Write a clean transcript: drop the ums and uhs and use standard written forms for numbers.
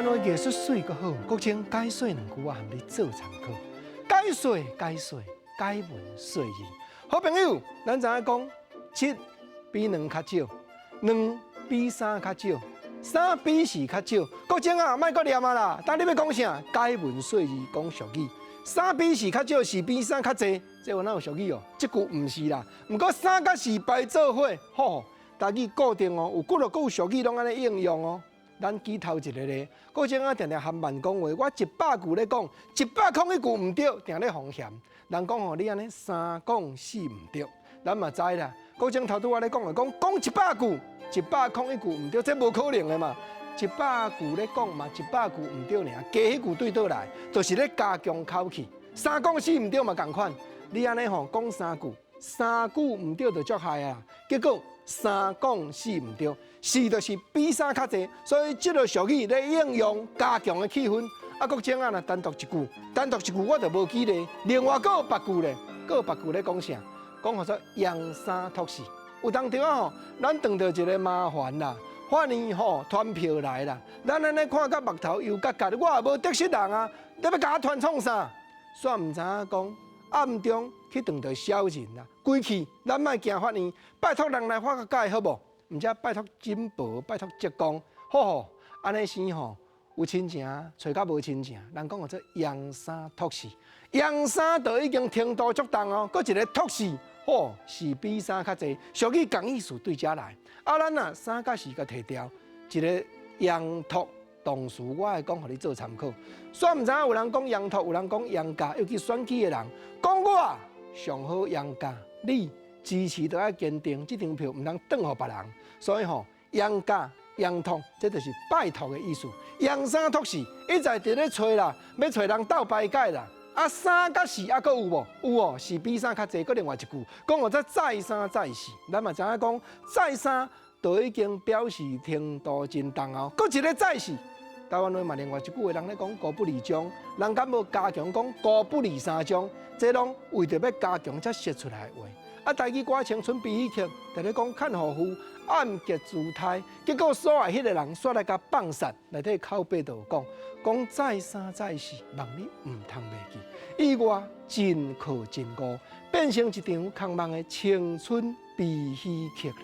来艺术水阁好，国情解说两句啊，含你做参考。解说，解文说义。好朋友，咱知影讲，七比两较少，两比三较少，三比四较少。国情啊，莫阁念啊啦！但你要讲啥？解文说义讲俗语。三比四较少，四比三较济，这有哪有俗语哦？这句唔是啦。不过三甲四排做伙，吼，台语固定哦，有几落有俗语拢安尼应用哦。咱举头一个咧，国情啊，常常含慢讲话，我100句咧讲，101句唔对，定咧风险。人讲吼，你安尼三讲四唔对，咱嘛知啦。国情头拄仔咧讲讲100句，101句唔对，这无可能的嘛。100句咧讲嘛，100句唔对尔，加迄句对倒来，就是咧加强口气。三讲四唔对嘛，共款。你安尼吼讲三句唔对就足害啊，结果三讲四唔对，四就是比三较济，所以这个俗语咧应用加强的气氛。啊，国情啊，若单独一句我就无记咧。另外佫有别句咧，咧讲啥？讲叫做扬三托四。有当时啊吼，咱碰到一个麻烦啦。反而吼团票来啦，咱安尼看甲目头又角角，我也无得失人啊，你要甲我团创啥？煞唔知影讲暗中去当着小人啦，规气咱莫惊法院，拜托人来法甲解好无？毋则拜托金箔，拜托浙江，吼，安尼生吼有亲情，找甲无亲情，人讲叫做扬三托四，扬三就已经程度足重哦，搁一个托四。哦，四比三较济，俗语讲意思对遮来。啊，咱啊三甲四甲摕掉，一个阳托动词，我会讲，互你做参考。煞毋知影有人讲阳托，有人讲阳家，尤其选举的人讲我上好阳家，你支持都要坚定，这张票毋通转互别人。所以吼，阳家、阳托，这就是拜托的意思。阳三托四，一再伫咧找啦，要找人斗排解啦。啊，三甲四啊，佫有无？有哦，四比三较济，佫另外一句，讲我再三再四，咱嘛知影讲再三都已经表示程度真重哦。佫一个再四，台湾话嘛另外一句话，人咧讲高不离中，人敢无加强讲高不离三中，这拢为着要加强才说出来的话。啊，台语歌青春悲喜剧，就咧讲看护妇暗结姿态，结果所爱迄个人煞来甲放杀，内底口碑就讲再三再四，望你唔通袂记。意外真可真误，变成一场空梦的青春悲喜剧啦。